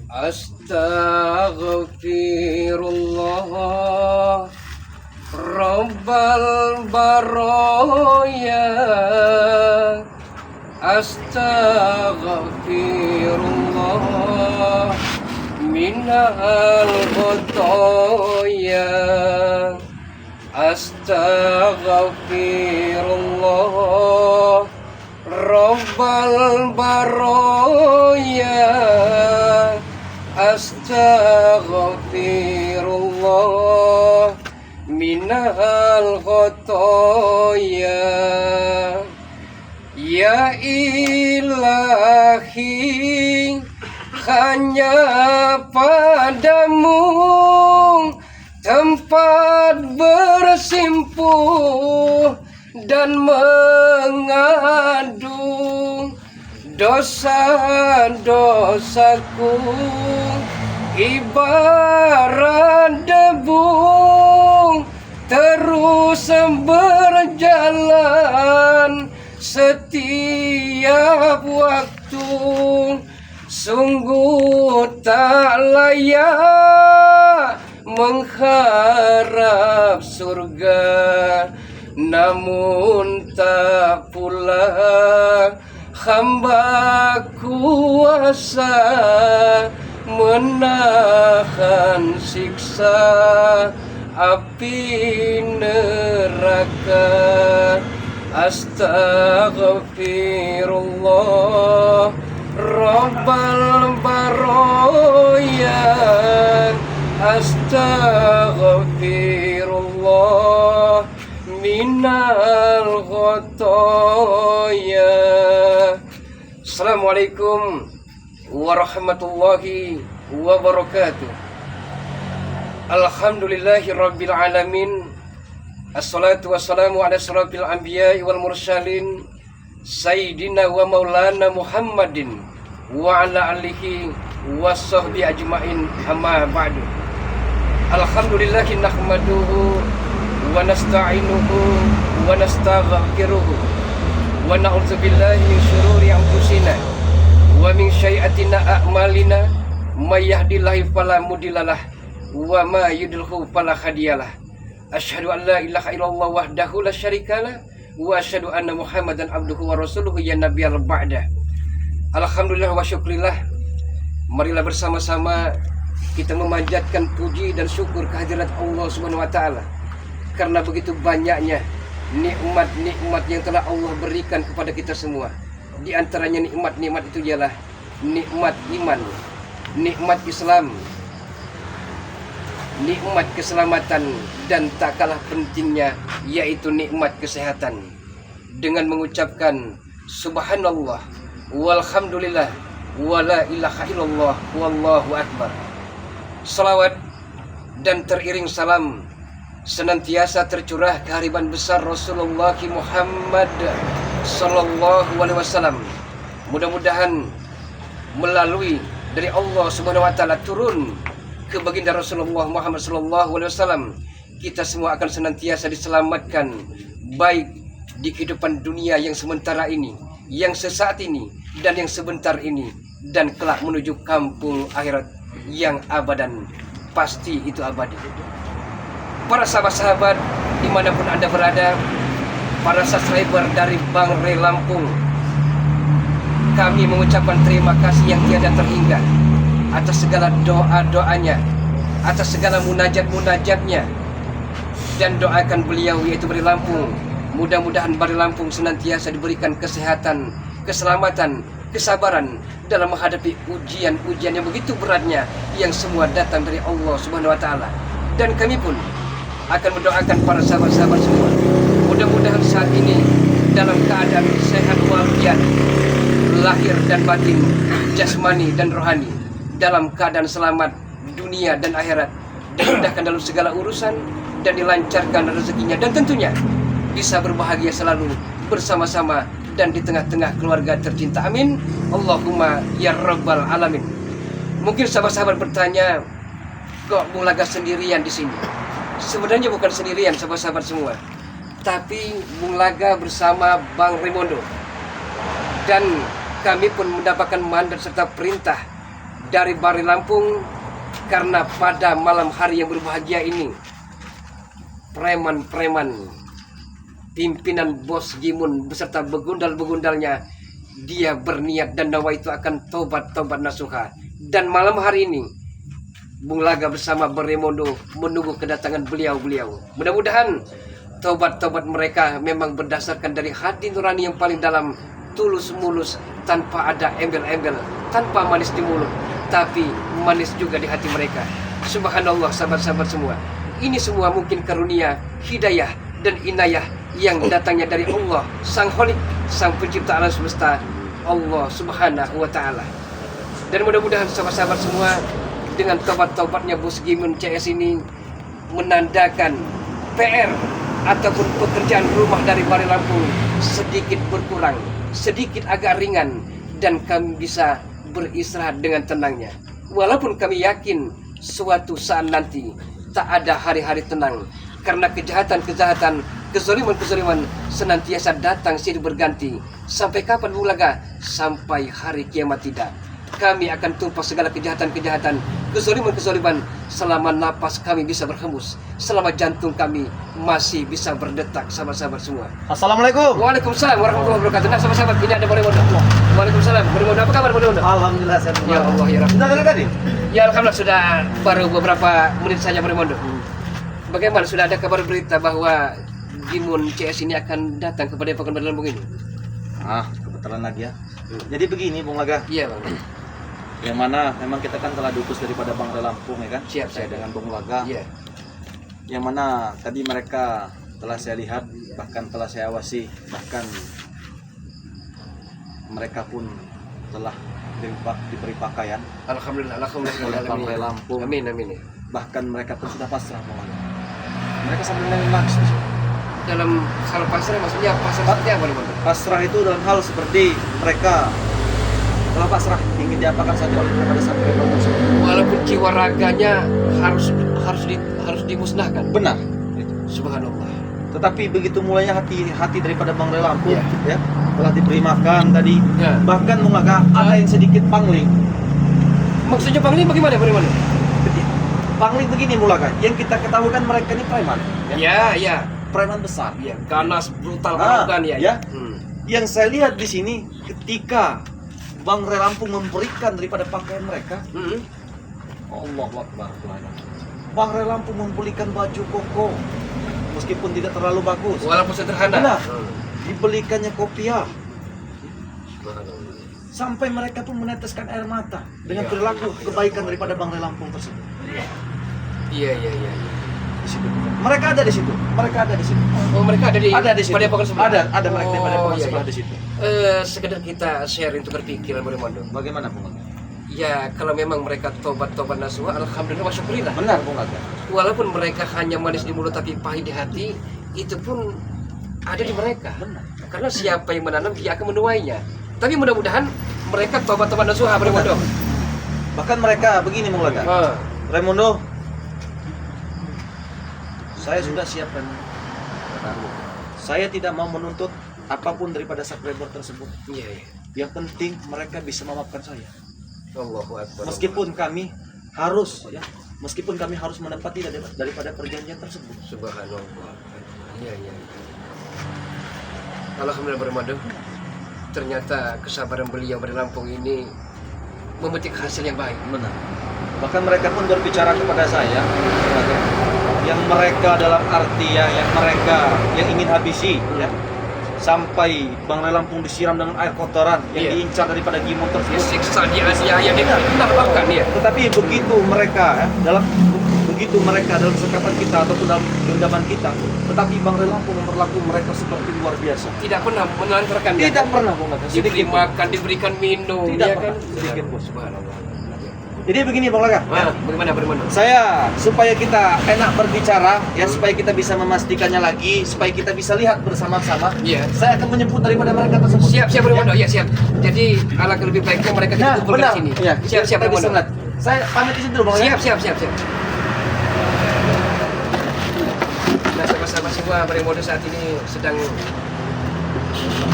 Astaghfirullah Rabbal baraya. Astaghfirullah minal khotoya. Astaghfirullah Rabbal baraya. Astaghfirullah minal khotoya. Ya ilahi, hanya padamu tempat bersimpuh dan mengadu. Dosa-dosaku ibarat debu terus berjalan setiap waktu. Sungguh tak layak mengharap surga, namun tak pula hamba kuasa menahan siksa api neraka. Astaghfirullah Rabbal baraya. Astaghfirullah minal khotoya. Assalamualaikum warahmatullahi wabarakatuh. Alhamdulillahi rabbil alamin. Assalatu wassalamu ala asrafil anbiya'i wal mursalin Sayyidina wa maulana Muhammadin wa ala alihi wa sahbihi ajma'in, amma ba'du. Alhamdulillahi nahmaduhu wa nasta'inuhu wa nastaghfiruhu wa na'udzu billahi min syururi anfusina wa min sayyi'atina a'malina. May yahdihillahu fala mudhillalah wa ma yudhlilhu fala hadiyalah. Asyhadu an la ilaha illallah wahdahu la syarikalah wa asyhadu anna Muhammadan abduhu wa rasuluhu ya nabiyal ba'da. Alhamdulillah wa syukrillah. Marilah bersama-sama kita memanjatkan puji dan syukur kehadirat Allah Subhanahu wa taala, karena begitu banyaknya nikmat-nikmat yang telah Allah berikan kepada kita semua. Di antaranya nikmat-nikmat itu ialah nikmat iman, nikmat Islam, nikmat keselamatan, dan tak kalah pentingnya yaitu nikmat kesehatan. Dengan mengucapkan subhanallah walhamdulillah wala ilaha illallah wallahu akbar. Salawat dan teriring salam senantiasa tercurah kehadiran besar Rasulullah Muhammad sallallahu alaihi wasallam. Mudah-mudahan melalui dari Allah Subhanahu wa taala turun ke baginda Rasulullah Muhammad sallallahu alaihi wasallam, kita semua akan senantiasa diselamatkan, baik di kehidupan dunia yang sementara ini, yang sesaat ini, dan yang sebentar ini, dan kelak menuju kampung akhirat yang abadan, pasti itu abadi. Para sahabat-sahabat dimanapun Anda berada, para subscriber dari Bang Re Lampung, kami mengucapkan terima kasih yang tiada terhingga atas segala doa-doanya, atas segala munajat-munajatnya, dan doakan beliau yaitu Bari Lampung. Mudah-mudahan Bari Lampung senantiasa diberikan kesehatan, keselamatan, kesabaran dalam menghadapi ujian-ujian yang begitu beratnya yang semua datang dari Allah Subhanahu wa taala. Dan kami pun akan mendoakan para sahabat-sahabat semua, mudah-mudahan saat ini dalam keadaan sehat walafiat, lahir dan batin, jasmani dan rohani, dalam keadaan selamat dunia dan akhirat, dimudahkan dalam segala urusan, dan dilancarkan rezekinya, dan tentunya bisa berbahagia selalu bersama-sama dan di tengah-tengah keluarga tercinta. Amin Allahumma ya rabbal alamin. Mungkin sahabat-sahabat bertanya, kok Bung Laga sendirian di sini? Sebenarnya bukan sendirian sahabat-sahabat semua, tapi Bung Laga bersama Bang Rimondo, dan kami pun mendapatkan mandat serta perintah dari Bari Lampung, karena pada malam hari yang berbahagia ini preman-preman pimpinan Bos Gimun beserta begundal-begundalnya dia berniat dan nawa itu akan tobat nasuha. Dan malam hari ini Bung Laga bersama Beremondo menunggu kedatangan beliau-beliau. Mudah-mudahan tobat mereka memang berdasarkan dari hati nurani yang paling dalam, tulus mulus, tanpa ada embel-embel, tanpa manis di mulut, tapi manis juga di hati mereka. Subhanallah, sahabat-sahabat semua. Ini semua mungkin karunia, hidayah, dan inayah yang datangnya dari Allah, Sang Khalik, Sang Pencipta alam semesta, Allah Subhanahu wa Ta'ala. Dan mudah-mudahan sahabat-sahabat semua, dengan tobat-tobatnya Bos Gimun CS ini menandakan PR ataupun pekerjaan rumah dari Bari Lampung sedikit berkurang, sedikit agak ringan, dan kami bisa beristirahat dengan tenangnya. Walaupun kami yakin suatu saat nanti tak ada hari-hari tenang, karena kejahatan-kejahatan, kezaliman-kezaliman senantiasa datang silih berganti. Sampai kapan Bung Laga? Sampai hari kiamat tidak. Kami akan tumpas segala kejahatan-kejahatan, kezaliman-kezaliman selama napas kami bisa berhembus, selama jantung kami masih bisa berdetak, sahabat-sahabat semua. Assalamualaikum. Waalaikumsalam warahmatullahi wabarakatuh. Nah, sahabat-sahabat, ini ada Beremondo. Waalaikumsalam. Beremondo, apa kabar Beremondo? Alhamdulillah sehat. Ya Allah ya Rabbi. Sudah tadi? Ya alhamdulillah, sudah baru beberapa menit saja Beremondo. Bagaimana, sudah ada kabar berita bahwa Gimun CS ini akan datang kepada Pekan Bari Lampung ini? Kebetulan lagi ya. Jadi begini Bung Laga. Iya Bang. Yang mana memang kita kan telah diutus daripada Bangre Lampung ya kan? Siap, Saya siap. dengan Bung Laga. Iya. Yang mana tadi mereka telah saya lihat, bahkan telah saya awasi, bahkan mereka pun telah diberi pakaian Alhamdulillah, alhamdulillah. oleh Bangre Lampung. Amin, amin ya. Bahkan mereka pun sudah pasrah Bung Laga. Mereka sambil nangis. Dalam hal pasrah maksudnya pasrah seperti apa Bang? Pasrah itu dalam hal seperti mereka telah pasrah, ingin diapakan saja oleh kepada sang Kreator tersebut. Walaupun jiwa raganya harus dimusnahkan. Benar. Subhanallah. Tetapi begitu mulainya hati daripada Bangre Lampung, Ya. ya, telah diberi makan tadi, Ya. bahkan ada yang sedikit pangling. Maksudnya Bang ini bagaimana Bang? Pangling begini Mulaga, yang kita ketahui kan mereka ini preman, Ya, ya. preman besar. Ya, ganas, brutal, Ah, kan ya. ya. Hmm. Yang saya lihat di sini ketika Bangre Lampung memberikan daripada pakaian mereka, Hmm. Allahu Akbar. Bangre Lampung membelikan baju koko, meskipun tidak terlalu bagus. Walaupun sederhana. Benar. Hmm. Dibelikannya kopiah. Subhanallah. Sampai mereka pun meneteskan air mata dengan Ya. perilaku kebaikan daripada Bangre Lampung tersebut. Iya, iya, iya. Di situ. Mereka ada di situ. Mereka ada di situ. Oh, mereka ada di situ. Padepokan sebelah. Ada mereka di Padepokan iya, sebelah iya. di situ. Sekedar kita share untuk berpikiran Beremondo. Bagaimana Bung Aga? Ya, kalau memang mereka tobat nasuha, alhamdulillah wa syukurillah. Benar Bung Aga. Walaupun mereka hanya manis di mulut tapi pahit di hati, itu pun ada di mereka. Benar. Karena siapa yang menanam dia akan menuainya. Tapi mudah-mudahan mereka tobat nasuha Beremondo. Bahkan mereka begini Bung Aga. Raimundo, saya sudah siap Raimundo. Saya tidak mau menuntut apapun daripada subscriber tersebut. Iya, iya. Yang penting mereka bisa memaafkan saya. Allahu Akbar. Meskipun kami harus menepati daripada perjanjian tersebut. Subhanallah. Iya, iya. Alhamdulillah Beremondo. Ternyata kesabaran beliau Bari Lampung ini memetik hasil yang baik. Benar. Bahkan mereka pun berbicara kepada saya, yang mereka dalam arti yang ingin habisi, ya, sampai Bangre Lampung disiram dengan air kotoran yang Iya. diincar daripada Gimun tersebut. Disiksa, dianiaya, ditampakkan ya. Tetapi begitu mereka dalam sekapan kita ataupun dalam genggaman kita, tetapi Bangre Lampung memperlakukan mereka seperti luar biasa. Tidak pernah menelantarkan dia. Tidak pernah Bung Laga, Diberi sedikit pun. makan, diberikan minum, Tidak ya pernah, kan? sedikit pun. Subhanallah. Jadi begini Bung Laga. Bagaimana Beremondo? Saya supaya kita enak berbicara ya, supaya kita bisa memastikannya lagi, supaya kita bisa lihat bersama-sama. Iya. Saya akan menyebut daripada mereka tersebut. Siap Beremondo, ya siap. Jadi alangkah lebih baiknya mereka kita Nah, kumpul di benar. sini. Ya, Siap kita bisa Beremondo. melihat. Saya pamit di sini dulu Bang. Siap. Nah, sama-sama semua Beremondo saat ini sedang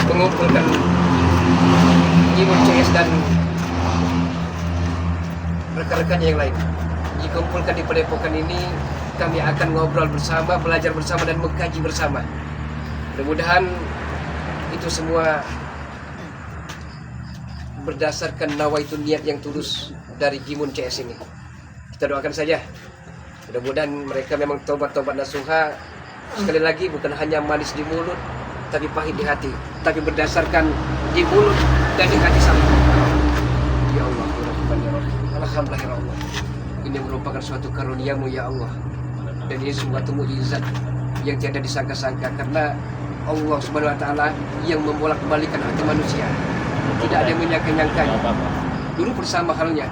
mengumpulkan Gimun CS dan rekan-rekannya yang lain. Dikumpulkan di padepokan ini, kami akan ngobrol bersama, belajar bersama dan mengkaji bersama. Mudah-mudahan itu semua berdasarkan nawaitu niat yang tulus dari Jimun CS ini. Kita doakan saja. Mudah-mudahan mereka memang tobat-tobat nasuha. Sekali lagi bukan hanya manis di mulut, tapi pahit di hati, tapi berdasarkan di mulut dan di hati saling. Ya Allah, ya Rahman, ya Rahim. Alhamdulillah ya Allah. Ini merupakan suatu karuniamu ya Allah. Dan ini suatu mukjizat yang tiada disangka-sangka, karena Allah Subhanahu wa taala yang membolak-balikan hati manusia. Tidak ada yang menyangka-nyangkanya. Dulu bersama halnya.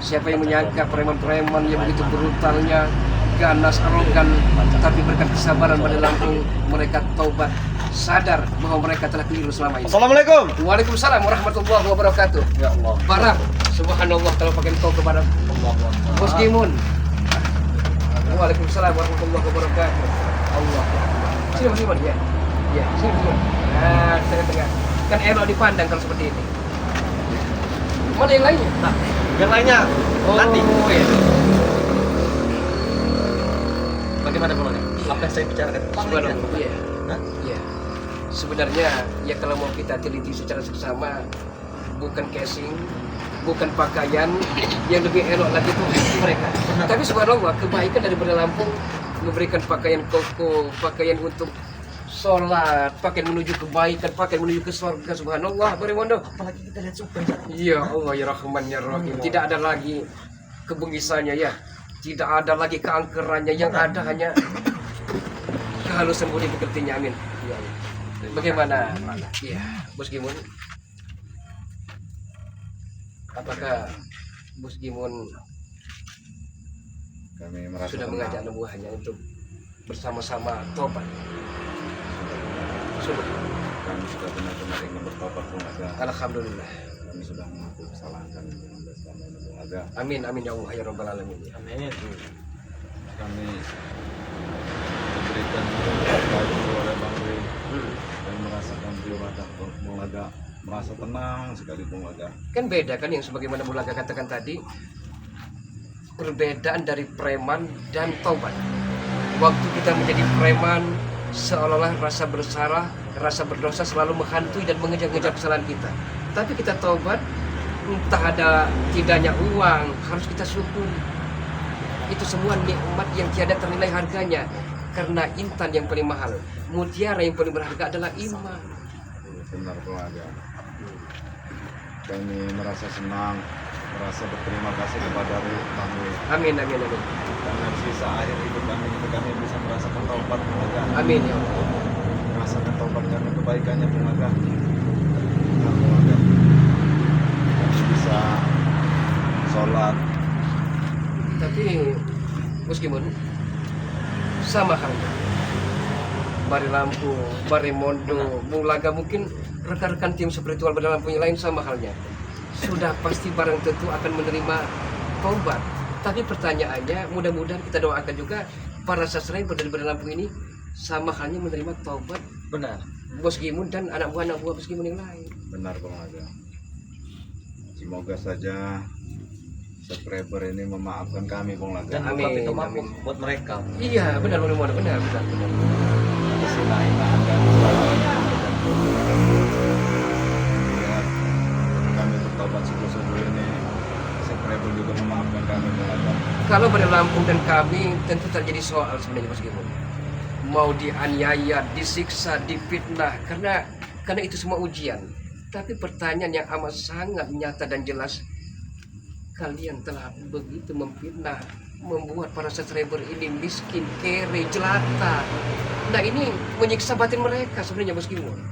Siapa yang menyangka preman-preman yang begitu brutalnya, ganas, arogan, tapi berkat kesabaran pada Lampung mereka taubat, sadar bahwa mereka telah keliru selama ini. Assalamualaikum. Waalaikumsalam warahmatullahi wabarakatuh. Ya Allah. Barang, subhanallah kalau pakai kau kepada Allah. Bos Gimun. Waalaikumsalam warahmatullahi wabarakatuh. Allah. Sini Mas Gimun ya. Ya, sini Mas Gimun. Nah, tengah-tengah. Kan elok dipandang kalau seperti ini. Mana yang lainnya? Nah, yang lainnya nanti. Ya. Bagaimana bolanya? Apa yang saya bicarakan? Subhanallah. Iya. Hah? Iya. Sebenarnya ya kalau mau kita teliti secara seksama, bukan casing, bukan pakaian, yang lebih elok lagi itu mereka. Tapi subhanallah, kebaikan dari Lampung memberikan pakaian koko, pakaian untuk sholat, pakaian menuju kebaikan, pakaian menuju ke surga. Subhanallah, Barimondo. Apalagi kita lihat super. Ya Allah ya Rahman ya Rahim. Tidak ada lagi kebengisannya ya. Tidak ada lagi keangkerannya, yang ada hanya kehalusan budi pekertinya. Amin. Ya Allah. Bagaimana? Ya, Bos Gimun. Apakah Bos Gimun Kami merasa sudah tenang. mengajak anak buahnya untuk bersama-sama tobat? Sudah. Kami sudah benar-benar ingin bertobat kepada. Alhamdulillah. Kami sudah mengaku kesalahan kami mengambil selama ini kepada. Amin amin ya Allah ya Rabbal alamin. Amin. Kami diberikan berkat oleh Bang Ri dan merasakan jiwa Bung Laga merasa tenang sekali Bung Laga. Kan beda kan yang sebagaimana Bu Laga katakan tadi, perbedaan dari preman dan taubat. Waktu kita menjadi preman, seolah-olah rasa bersalah, rasa berdosa selalu menghantui dan mengejar-ngejar kesalahan kita. Tapi kita taubat, entah ada tidaknya uang, harus kita syukur. Itu semua nikmat yang tiada ternilai harganya. Karena intan yang paling mahal, mutiara yang paling berharga adalah iman. Benar Bung Laga. Kami merasa senang, merasa berterima kasih kepada Bang Ri. Amin amin amin. Karena sisa akhir hidup kami itu kami bisa merasakan taubat Bung Laga. Amin ya Allah. Merasakan taubat kami kebaikannya Bung Laga. Nah, Bung Laga. Kami bisa sholat. Tapi meskipun sama halnya Bari Lampung, Bari Mondo, Bung Laga, mungkin rekan-rekan tim spiritual Bari Lampung yang lain sama halnya. Sudah pasti barang tentu akan menerima taubat. Tapi pertanyaannya, mudah-mudahan kita doakan juga para subscriber dari Bari Lampung ini sama halnya menerima taubat Benar. Bos Gimun dan anak buah Bos Gimun yang lain. Benar Bung Laga. Semoga saja subscriber ini memaafkan kami Bung Laga. Dan Amin, buka pintu maaf amin. buat mereka. Iya, benar benar. Kesinainan dan sebagainya. Biar kami bertobat sungguh-sungguh ini, subscriber juga memaafkan kami Bung Laga. Kalau Bari Lampung dan kami tentu terjadi soal sebenarnya Mas Gimun. Mau dianiaya, disiksa, difitnah, karena itu semua ujian. Tapi pertanyaan yang amat sangat nyata dan jelas, kalian telah begitu memfitnah, membuat para subscriber ini miskin, kere, jelata. Nah ini menyiksa batin mereka sebenarnya Mas Gimun.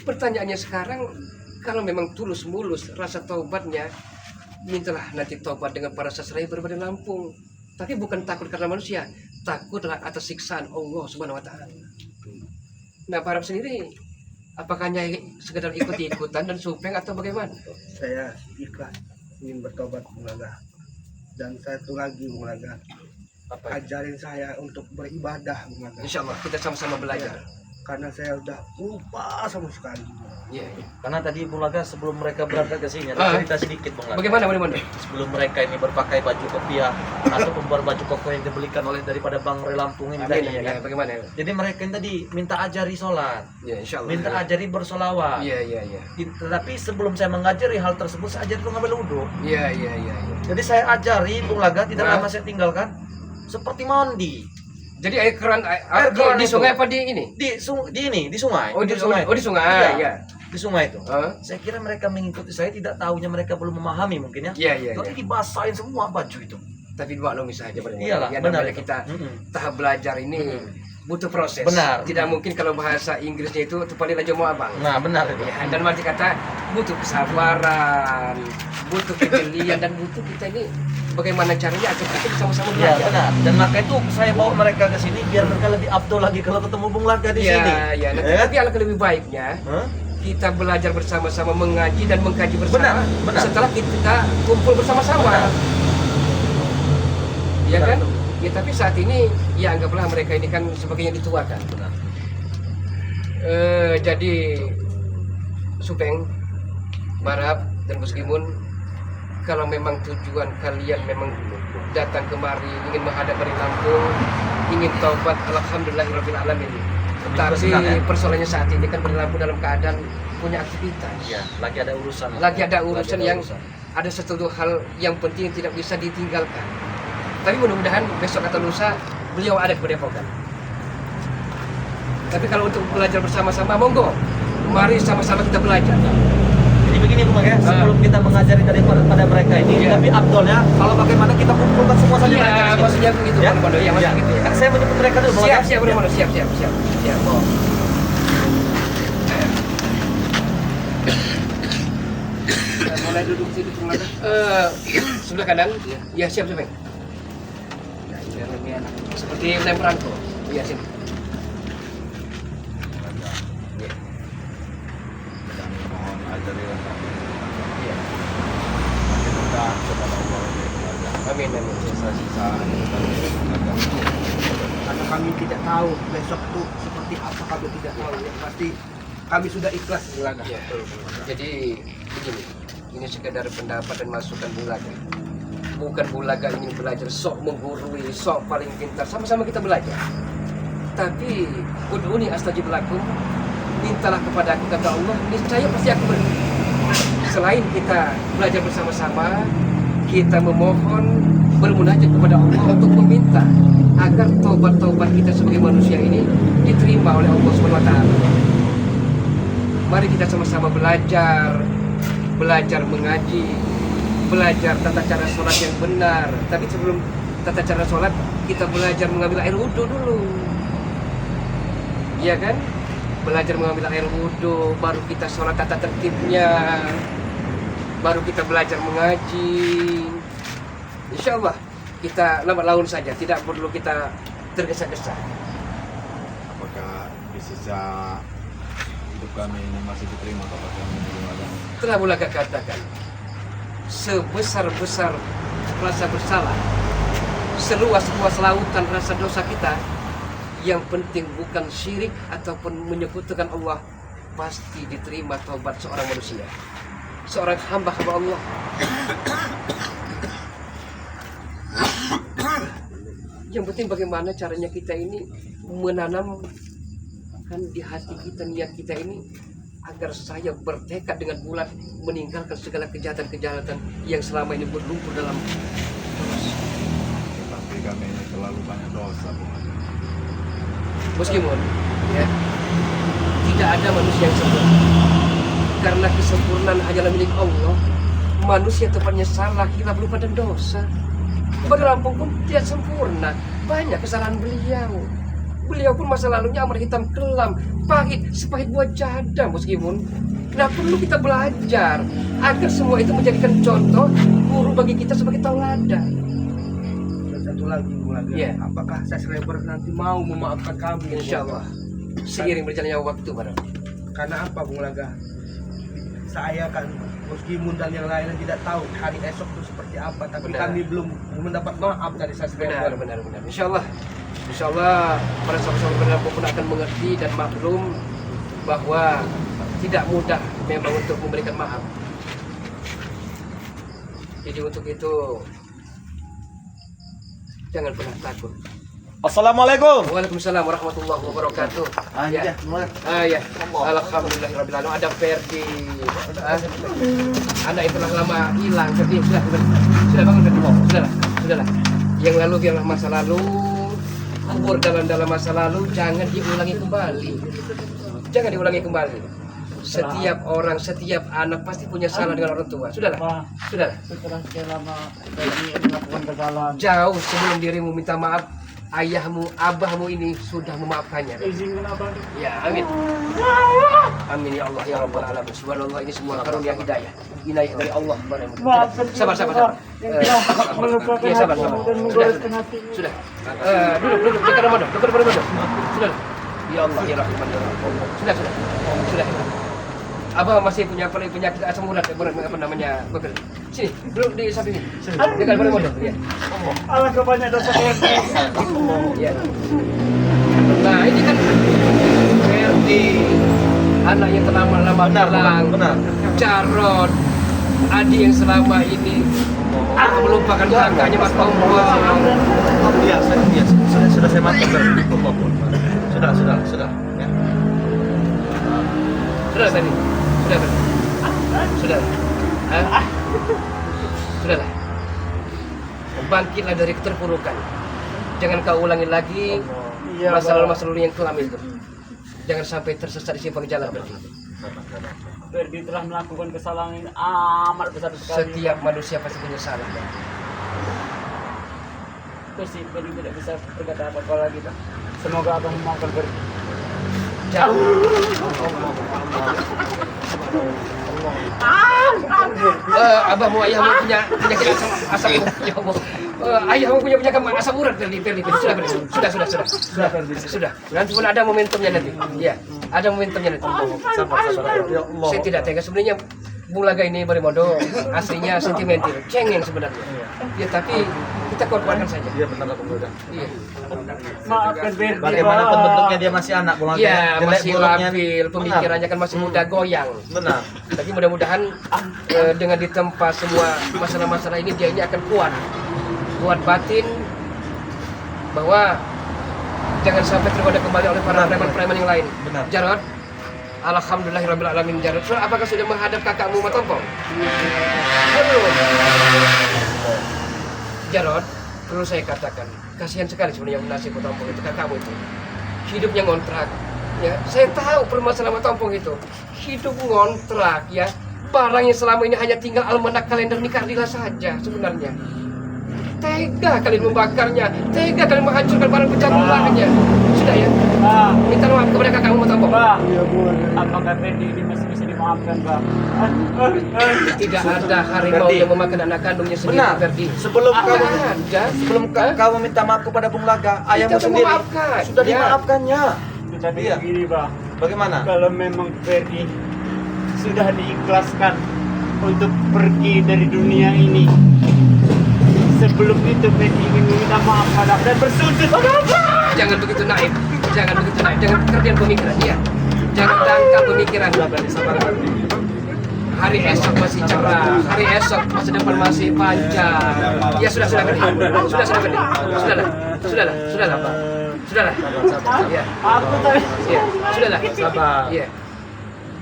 Pertanyaannya sekarang, kalau memang tulus mulus rasa taubatnya, mintalah nanti taubat dengan para subscriber Bari Lampung. Tapi bukan takut karena manusia, takutlah atas siksaan Allah Subhanahu wa taala. Nah, Pak Arab sendiri apakah hanya sekedar ikut-ikutan dan supeng atau bagaimana? Saya ikhlas ingin bertobat Bung Laga. Dan satu lagi Bung Laga, Apa? ajarin saya untuk beribadah Bung Laga. Insya Allah kita sama-sama belajar. Karena saya udah lupa sama sekali. Iya, iya. Karena tadi Bung Laga sebelum mereka berangkat ke sini, Ah. ada cerita sedikit Bung Laga. Bagaimana? Sebelum mereka ini berpakai baju kopiah atau baju koko yang dibelikan oleh daripada Bang Re Lampung ini tadi, ya kan? Bagaimana? Jadi mereka ini tadi minta ajari sholat, Ya, insyaallah. minta ajari bersolawat. Iya. Tetapi sebelum saya mengajari hal tersebut, saya ajari untuk ngambil wudhu. Iya. Jadi saya ajari Bung Laga, tidak Nah. lama saya tinggalkan seperti mandi Jadi air keran Air keran di itu. sungai apa di ini? di sungai. Oh, di sungai. sungai. Iya. Di sungai itu. Hah? Saya kira mereka mengikuti saya, tidak tahunya mereka belum memahami mungkin ya. Iya. Tapi dibasahin semua baju itu. Tapi maklumi saja pada Iyalah, ya, benar namanya itu. kita tahap belajar ini butuh proses. Benar. Tidak mungkin kalau bahasa Inggrisnya itu paling aja mau abang. Nah, benar itu. Ya, dan arti kata butuh kesabaran, butuh kejelian, dan butuh kita ini bagaimana caranya agar kita sama-sama Iya, belajar. benar. Dan maka itu saya bawa mereka ke sini biar mereka lebih afdol lagi kalau ketemu Bung Laga di Iya, sini. iya. Nanti, Ya? tapi alangkah lebih baiknya Hah? kita belajar bersama-sama, mengaji dan mengkaji bersama. Benar. Setelah kita kumpul bersama-sama. Iya kan? Ya, tapi saat ini ya anggaplah mereka ini kan sebagai yang dituakan. Benar. Jadi Supeng, Barab dan Bos Gimun, kalau memang tujuan kalian memang datang kemari ingin menghadap dari Lampung, ingin taubat, alhamdulillahirabbil alamin. Tapi senang, ya? persoalannya saat ini kan Beri Lampung dalam keadaan punya aktivitas. Iya, lagi ada urusan. Lagi ada urusan yang ada satu hal yang penting yang tidak bisa ditinggalkan. Tapi mudah-mudahan besok atau lusa beliau ada ke Depokan. Tapi kalau untuk belajar bersama-sama, monggo. Mari sama-sama kita belajar. Jadi begini Bung Laga, sebelum kita mengajari pada mereka ini, Iya. tapi afdolnya kalau bagaimana kita kumpulkan semua saja mereka di Iya, sini. maksudnya begitu, Ya? Bang Bondo. Ya, maksudnya gitu ya. Kan saya menyebut mereka dulu, Bung Siap, Laga. siap, Bang Bondo. Siap. Mulai duduk sini, Bang Bondo. Sebelah kanan. Ya, siap, Bang. Ya, biar lebih enak. Seperti lem perangko. Iya, sini. Ya. Kami mohon ajarilah kami. Iya. Kami minta kepada Allah Subhanahu wa taala. Amin. Sisa-sisa dari agama. Karena kami tidak tahu besok itu seperti apa, kami tidak tahu. Yang pasti kami sudah ikhlas Bung Laga. Ya, jadi begini, ini sekedar pendapat dan masukan Bulaga. Bukan Bulaga ingin belajar sok menggurui, sok paling pintar, sama-sama kita belajar. Tapi ud'uni astajib lakum, mintalah kepada aku kata Allah, niscaya pasti aku beri. Selain kita belajar bersama-sama, kita memohon, bermunajat kepada Allah untuk meminta agar taubat-taubat kita sebagai manusia ini diterima oleh Allah SWT. Mari kita sama-sama belajar mengaji, belajar tata cara sholat yang benar. Tapi sebelum tata cara sholat, kita belajar mengambil air wudhu dulu. Iya kan? Belajar mengambil air wudhu, baru kita sholat tata tertibnya, baru kita belajar mengaji. Insya Allah kita lambat laun saja, tidak perlu kita tergesa-gesa. Apakah di sisa hidup kami ini masih diterima atau kami belum ada? Telah Bulaga katakan, sebesar-besar rasa bersalah, seluas-luas lautan rasa dosa kita, yang penting bukan syirik ataupun menyekutukan Allah, pasti diterima taubat seorang manusia, seorang hamba-hamba Allah. Yang penting bagaimana caranya kita ini menanamkan di hati kita, niat kita ini, agar saya bertekad dengan bulat meninggalkan segala kejahatan-kejahatan yang selama ini berlumpur dalam dosa. Tapi kami ini terlalu banyak dosa, Bung. Meskipun ya, tidak ada manusia yang sempurna, karena kesempurnaan hanyalah milik Allah. Manusia tempatnya salah, hilaf, lupa dan dosa. Beri Lampung pun tidak sempurna, banyak kesalahan beliau. Beliau pun masa lalunya amat hitam kelam, pahit, sepahit buah jadam, meskipun. Nah, perlu kita belajar agar semua itu menjadikan contoh guru bagi kita sebagai tauladan. Dan satu lagi Bung Laga, Iya. apakah subscriber nanti mau memaafkan kami? Insya Allah, seiring berjalannya waktu, barang. Karena apa Bung Laga? Saya kan Bos Gimun dan yang lainnya tidak tahu hari esok itu seperti apa, tapi Benar. kami belum mendapat maaf dari subscriber. Benar. Insya Allah para sahabat-sahabat Beri Lampung pun akan mengerti dan maklum bahwa tidak mudah memang untuk memberikan maaf. Jadi untuk itu jangan pernah takut. Assalamualaikum. Waalaikumsalam warahmatullahi wabarakatuh. Ya. Ya. Alhamdulillahirrahmanirrahim. Ada Ferdi. Anak itu lama hilang. Ferdi sudah bangun Ferdi. Sudahlah. Yang lalu biarlah masa lalu. Kubur dalam masa lalu. Jangan diulangi kembali. Setiap orang, setiap anak pasti punya salah dengan orang tua. Sudahlah. Setelah sekian lama Ferdi melakukan kesalahan, Jauh sebelum dirimu minta maaf, ayahmu, abahmu ini sudah memaafkannya. izinkan abang. Ya, amin. Amin ya Allah ya Rabbal alamin. Subhanallah, ini semua karunia hidayah. Inayah dari Allah. Maafkan Sabar. yang telah melupakan Ya, sabar. hatimu dan menggoreskan hatimu. Sudah. Duduk dekat rumah. Sudah. Ya Allah ya Rahman ya Rahim. Sudah. Abah masih punya penyakit asam urat, apa namanya? Bekel. Sini, duduk di samping ini. Dekat rumah. Ya. Alangkah banyak dosa Ferdi. Ya. Nah, ini kan Ferdi, anak yang telah lama hilang. Benar. Jarod, Adi yang selama ini melupakan kakaknya Mas Tompong. Iya, sudah saya maafkan. Sudah. Ya. Sudah tadi. Sudahlah. Bangkitlah dari keterpurukan. Jangan kau ulangi lagi Iya, masa lalu yang kelam itu. Jangan sampai tersesat di simpang jalan berarti. Ferdi telah melakukan kesalahan yang amat besar sekali. Setiap manusia pasti punya salah. Terus si Ferdi tidak bisa berkata apa-apa lagi, Pak. Semoga abang memaafkan Ferdi. Jauh. Abahmu, ayahmu punya penyakit asam ya Allah. Ayahmu punya penyakit asam urat Ferdi. Sudah. Nanti pun ada momentumnya nanti. Iya, ada momentumnya nanti. Sabar. Ya Allah. Saya tidak tega sebenarnya. Bulaga ini Barimodo aslinya sentimental, cengeng sebenarnya. Ya tapi kita kuat-kuatkan saja. Iya benar Bulaga. Iya. Maafkan Ferdi. Bagaimanapun Pak. bentuknya dia masih anak Bulaga. Iya, Jelek masih buruknya- labil, pemikirannya kan masih muda goyang. Benar. Tapi mudah-mudahan dengan ditempa semua masalah-masalah ini dia ini akan kuat batin bahwa jangan sampai tergoda kembali oleh para preman-preman yang lain. Benar. Jarod, alhamdulillahirabbil alamin. Jarod, apakah sudah menghadap kakakmu Matompong? Belum. Jarod, perlu saya katakan, kasihan sekali sebenarnya nasib Matompong itu, kakakmu itu. Hidupnya ngontrak. Ya, saya tahu permasalahan Matompong itu. Hidup ngontrak ya. Barang yang selama ini hanya tinggal almanak kalender nikah Lila saja sebenarnya. Tega kalian membakarnya, tega kalian menghancurkan barang berjamurnya. Sudah ya, Pak. minta maaf kepada kakakmu Matompong. Pak. Apakah Ferdi ini masih bisa dimaafkan, Pak? Tidak ada harimau Ferdi. yang memakan anak kandungnya sendiri, Benar. Ferdi. Sebelum kamu Ada. kamu minta maaf kepada Bung Laga, ayahmu Kita sendiri memaafkan. sudah Ya. dimaafkannya. Tetapi Iya. begini, Pak. Bagaimana? Kalau memang Ferdi sudah diikhlaskan untuk pergi dari dunia ini, sebelum itu Ferdi ingin meminta maaf pada dan bersujud pada Allah. Jangan begitu naif, jangan kekerdian pemikiran, ya. Jangan dangkal pemikiran. Hari esok masih cerah, hari esok masa depan masih panjang. Ya sudah Ferdi. Sudahlah. Ya, Aku tadi ya, sudahlah. Sabar. Ya.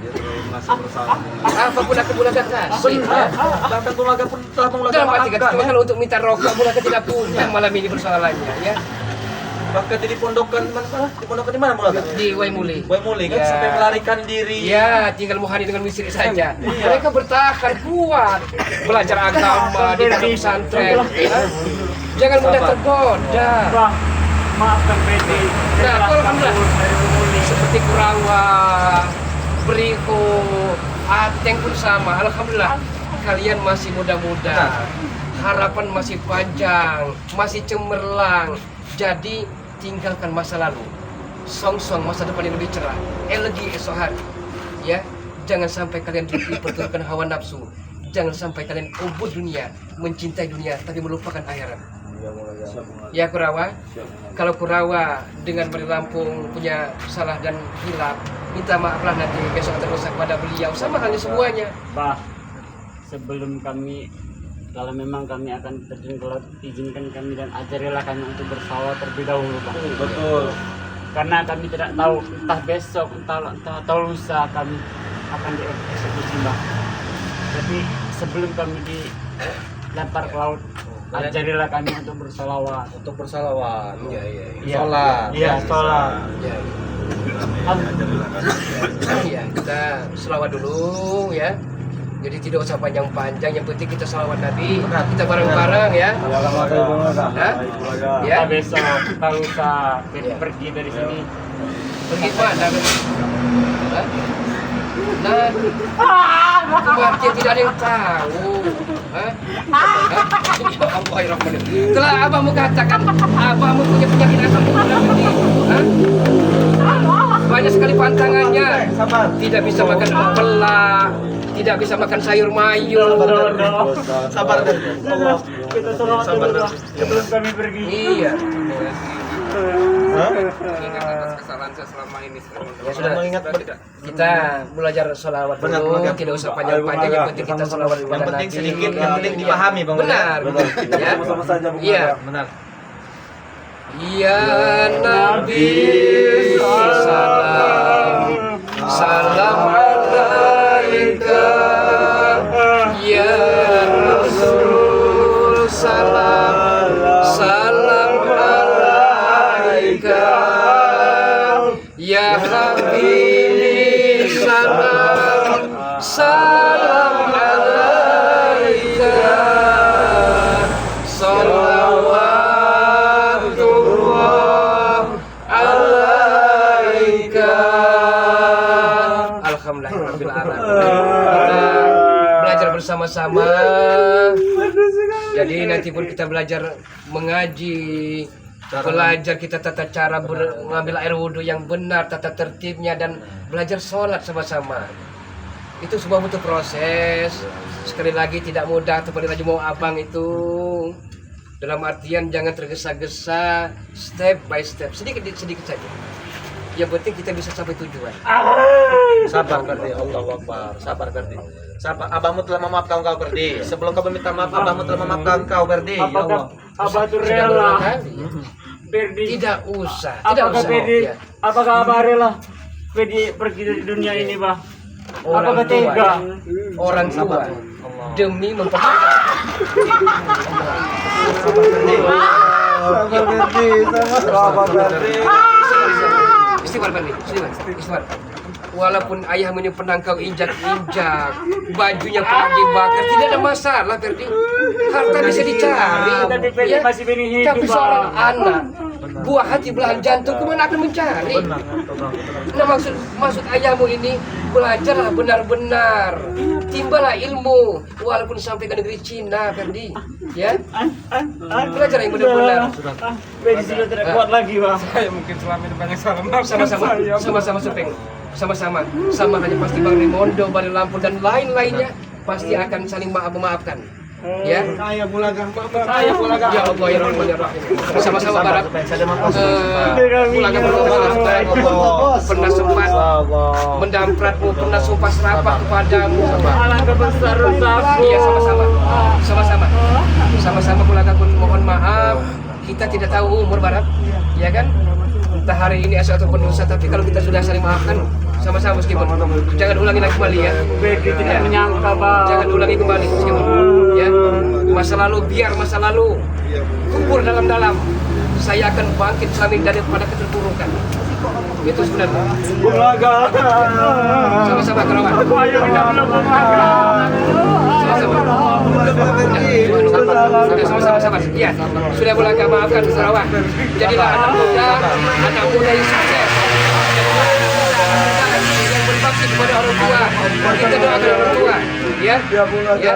Dia terlalu merasa bersalah. Apapun aku Bulaga kasih. Ya. Bahkan Bung Laga pun telah Bung Laga Dalam arti kata maafkan. kalau untuk minta rokok Bulaga tidak punya malam ini persoalannya, ya. Bahkan di pondokan mana? Di pondokan di mana Bung Laga? Di Waimuli. Boy Muli kan Ya. sampai melarikan diri. Ya, tinggal Muhani dengan Misri saja. Iya. Mereka bertahan kuat, belajar agama di dalam pesantren. Ya. Jangan mudah tergoda. Bang, maafkan Ferdi. Nah, alhamdulillah. Seperti Kurawa, Beriho, Ateng pun sama. Alhamdulillah, kalian masih muda-muda. Harapan masih panjang, masih cemerlang. Jadi tinggalkan masa lalu. Song-song masa depan yang lebih cerah. Elegi esok hari. Ya, jangan sampai kalian diperturutkan hawa nafsu. Jangan sampai kalian ubud dunia, mencintai dunia tapi melupakan akhirat. Ya Kurawa, kalau Kurawa dengan Bali Lampung punya salah dan hilaf, minta maaflah nanti besok terus kepada beliau, sama halnya semuanya. Bah, sebelum kami, kalau memang kami akan terjun ke laut, izinkan kami dan ajarilah kami untuk bersalawat terlebih dahulu, Bang. Betul. Karena kami tidak tahu, entah besok, entah atau lusa kami akan dieksekusi, Bang. Jadi sebelum kami dilempar ke laut, ajarilah kami untuk bersalawat. Untuk bersalawat. Iya. Sholat. Iya, sholat. Ya. Ya, kita selawat dulu ya. Jadi tidak usah panjang-panjang, yang penting kita selawat Nabi. Kita bareng-bareng ya. Hah? Ya. Entah besok, entah lusa, pergi dari sini. Pergi mana? Hah? Nah, kematian tidak ada yang tahu. Hah? Ya Allah, ya Rahman. Telah abahmu katakan, abahmu punya penyakit asam urat ini. Hah? Banyak sekali pantangannya. Tidak bisa makan pelak, tidak bisa makan sayur mayur. Sabar dan Allah. Kita selawat dulu, Bang. Sebelum kami pergi. Iya. Mengingat atas kesalahan saya selama ini. Ya sudah, kita belajar sholawat Benar, dulu, benar. tidak usah panjang-panjang, yang penting kita sholawat Yang kepada penting Nabi. sedikit, yang penting dipahami, Bang. Benar, ya. Iya. Benar. Ya Nabi salam, salam alaika. Ya Rasul salam, salam alaika. Ya Habibi salam, salam alaika. Salawatullah alaika. Alhamdulillahirabbil alamin. Kita belajar bersama-sama. Jadi nanti pun kita belajar mengaji, belajar kita tata cara mengambil air wudhu yang benar, tata tertibnya, dan belajar sholat sama-sama. Itu semua butuh proses. Sekali lagi tidak mudah seperti Raja mau abang itu. Dalam artian jangan tergesa-gesa, step by step, sedikit saja. Yang penting kita bisa sampai tujuan. Sabar Ferdi, Allahu Akbar. Sabar Ferdi. Sabar. Abahmu telah memaafkan kau Ferdi. Sebelum kau minta maaf, abahmu telah memaafkan kau Ferdi. Ya Allah. Apakah Abah itu Sudah rela? berulang kali. Ferdi, Tidak usah, tidak apakah usah. Ferdi, Ya. apakah Abah rela Ferdi pergi dari dunia ini, Bah? Orang Apakah tua, tega? orang tua demi Istighfar Ferdi, istighfar. Walaupun ayahmu ini pernah kau injak-injak, bajunya pernah dibakar, tidak ada masalah Ferdi. Harta bisa dicari. Tapi Ferdi masih pengen hidup, Tapi Bang. seorang anak, buah hati belahan jantung, kemana akan mencari? Nah maksud ayahmu ini, belajarlah benar-benar, timbalah ilmu, walaupun sampai ke negeri Cina, Ferdi, ya, belajar yang benar-benar. Ferdi sudah tidak kuat lagi, Bang. Saya mungkin selama ini banyak salah maaf. Sama-sama Supeng, sama hanya pasti Bang Rimondo, Bali Lampung dan lain-lainnya pasti akan saling memaafkan. Ya, Saya Bulaga. ya Allah ya Rahman ya Rahim. Sama-sama Barat. Bulaga pernah sempat mendampratmu, pernah sumpah serapah kepadamu. Alangkah besar dosaku. Iya sama-sama Bulaga pun mohon maaf. Kita tidak tahu umur Barat, ya kan? Entah hari ini esok ataupun lusa, tapi kalau kita sudah saling maafkan sama-sama meskipun jangan ulangi lagi kembali ya. Ferdi tidak Ya. menyangka, Bang. Jangan ulangi kembali meskipun ya. Masa lalu biar masa lalu kubur dalam-dalam. Saya akan bangkit selain daripada keterpurukan. Itu sebenarnya. Bulaga. Sama-sama Kerawan. Ayo kita belum memaafkan. Sama-sama. Iya, sudah Bulaga maafkan Kerawan. Jadilah anak muda yang sukses. Yang berbakti kepada orang tua. Kita doakan orang tua, ya. Ya.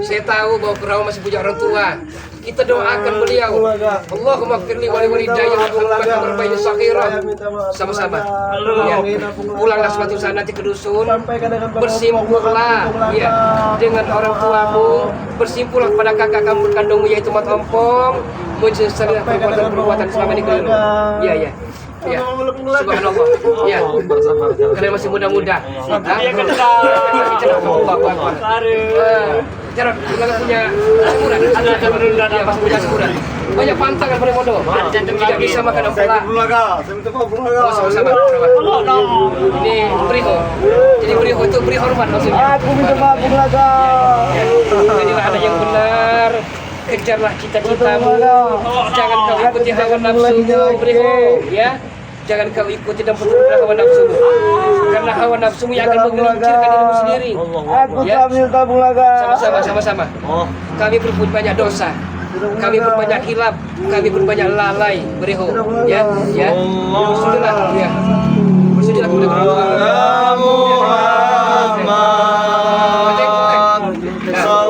Saya tahu bahwa Firaun masih punya orang tua. Kita doakan beliau. Allahumma firli wa liwalidayya warhamhuma kama rabbayani shaghira. Sama-sama. Ya. Pulanglah suatu saat nanti ke dusun. Bersimpulah ya dengan orang tuamu. Bersimpulah kepada kakak kamu kandungmu yaitu Mat Ompong. Menyesalilah perbuatan selama ini keliru. Ya, ya. Ya, subhanallah. Ya, kalian masih muda-muda. Dia kenal. Jarod, kita punya semuran. Ya, masih punya semuran. Banyak pantangan pada modal. Tidak bisa makan ampela. Oh, sama-sama. Ini beriho. Jadi beriho itu beri hormat maksudnya. Aku minta maaf Bulaga. Jadilah ada yang benar. Kejarlah cita-citamu. Jangan kau ikuti hawa nafsumu, beriho, ya. Jangan kau ikuti dan penurunan hawa nafsumu. Karena hawa nafsumu yang akan menggelincirkan dirimu sendiri. Aku Ya. minta Bulaga. Sama-sama. Kami berbuat banyak dosa. Kami berbanyak hilap. Kami berbanyak lalai, beriho. Ya. Sudahlah, ya. Bersujudlah kepada Allah. Muhammad